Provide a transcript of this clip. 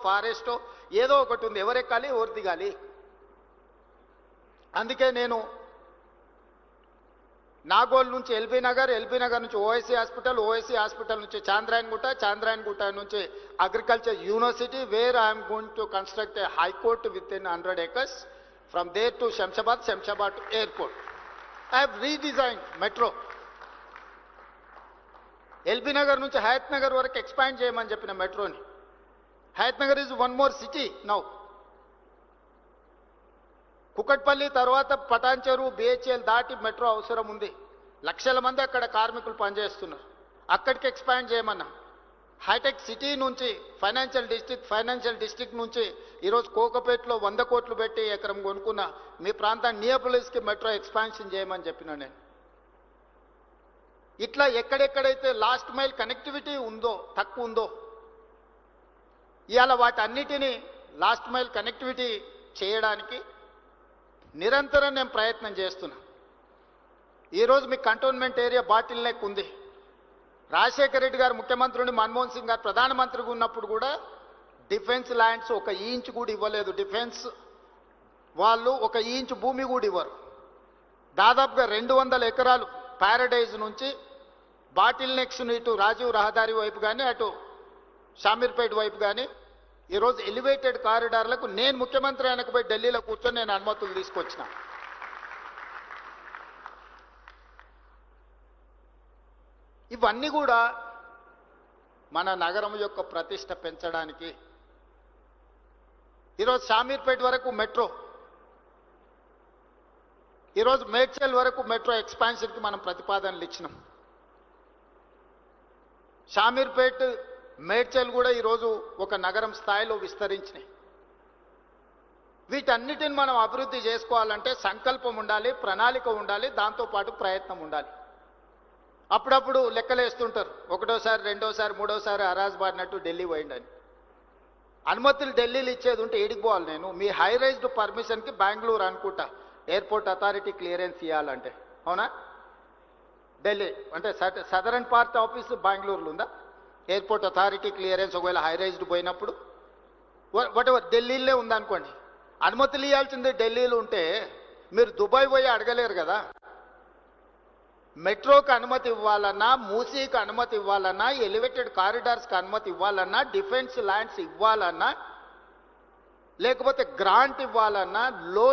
ఫారెస్టో ఏదో ఒకటి ఉంది, ఎవరెక్కాలి ఎవరు దిగాలి. అందుకే నేను నాగోల్ నుంచి ఎల్బీ నగర్ నుంచి ఓఎస్సీ హాస్పిటల్ నుంచి చాంద్రాయణగుట్ట నుంచి agriculture university, where I'm going to construct a high court within 100 acres from there to Shamshabad to airport. I have redesigned metro. LB Nagar నుంచి హయత్ నగర్ వరకు ఎక్స్పాండ్ చేయమని చెప్పిన మెట్రోని. Hayat Nagar is one more city now. Kukatpally తర్వాత Patancheru BHEL దాటి metro అవసరం ఉంది. లక్షల మంది అక్కడ కార్మికులు పనిచేస్తున్నారు. అక్కడికి ఎక్స్పాండ్ చేయమన్నా. హైటెక్ సిటీ నుంచి ఫైనాన్షియల్ డిస్ట్రిక్ట్ నుంచి ఈరోజు కోకపేటలో 100 కోట్లు పెట్టి ఎకరం కొనుక్కున్న మీ ప్రాంతాన్ని నియోపోలిస్కి మెట్రో ఎక్స్పాన్షన్ చేయమని చెప్పిన నేను. ఇట్లా ఎక్కడెక్కడైతే లాస్ట్ మైల్ కనెక్టివిటీ తక్కువ ఉందో ఇవాళ వాటన్నిటినీ లాస్ట్ మైల్ కనెక్టివిటీ చేయడానికి నిరంతరం నేను ప్రయత్నం చేస్తున్నా. ఈరోజు మీ కంటోన్మెంట్ ఏరియా బాటిల్ నెక్ ఉంది. రాజశేఖర రెడ్డి గారు ముఖ్యమంత్రిని, మన్మోహన్ సింగ్ గారు ప్రధానమంత్రిగా ఉన్నప్పుడు కూడా డిఫెన్స్ ల్యాండ్స్ 1 ఇంచ్ కూడా ఇవ్వలేదు. డిఫెన్స్ వాళ్ళు 1 ఇంచ్ భూమి కూడా ఇవ్వరు. దాదాపుగా 200 ఎకరాలు ప్యారడైజ్ నుంచి బాటిల్ నెక్స్ ఇటు రాజీవ్ రహదారి వైపు కానీ అటు షామీర్పేట వైపు కానీ ఈరోజు ఎలివేటెడ్ కారిడార్లకు నేను ముఖ్యమంత్రి ఆయనకు పోయి ఢిల్లీలో కూర్చొని నేను అనుమతులు తీసుకొచ్చిన. ఇవన్నీ కూడా మన నగరం యొక్క ప్రతిష్ట పెంచడానికి. ఈరోజు షామీర్పేట వరకు మెట్రో, ఈరోజు మేడ్చల్ వరకు మెట్రో ఎక్స్పాన్షన్కి మనం ప్రతిపాదనలు ఇచ్చినాం. షామీర్పేట మేడ్చల్ కూడా ఈరోజు ఒక నగరం స్థాయిలో విస్తరించినాయి. వీటన్నిటిని మనం అభివృద్ధి చేసుకోవాలంటే సంకల్పం ఉండాలి, ప్రణాళిక ఉండాలి, దాంతోపాటు ప్రయత్నం ఉండాలి. అప్పుడప్పుడు లెక్కలేస్తుంటారు, 1వసారి 2వసారి 3వసారి అరాజ్ బాడినట్టు ఢిల్లీ పోయిండని. అనుమతులు ఢిల్లీలో ఇచ్చేది ఉంటే ఏడికి పోవాలి నేను? మీ హై రైజ్డ్ పర్మిషన్కి బెంగళూరు అనుకుంటా ఎయిర్పోర్ట్ అథారిటీ క్లియరెన్స్ ఇవ్వాలంటే, అవునా? ఢిల్లీ అంటే సదరన్ పార్ట్ ఆఫీస్ బెంగళూరులో ఉందా? ఎయిర్పోర్ట్ అథారిటీ క్లియరెన్స్ ఒకవేళ హై రైజ్డ్ పోయినప్పుడు వాటెవర్ ఢిల్లీలో ఉందనుకోండి, అనుమతులు ఇవ్వాల్సింది ఢిల్లీలో ఉంటే మీరు దుబాయ్ పోయి అడగలేరు కదా. మెట్రోకి అనుమతి ఇవ్వాలన్నా, మూసీకి అనుమతి ఇవ్వాలన్నా, ఎలివేటెడ్ కారిడార్స్కి అనుమతి ఇవ్వాలన్నా, డిఫెన్స్ ల్యాండ్స్ ఇవ్వాలన్నా, లేకపోతే గ్రాంట్ ఇవ్వాలన్నా, లోన్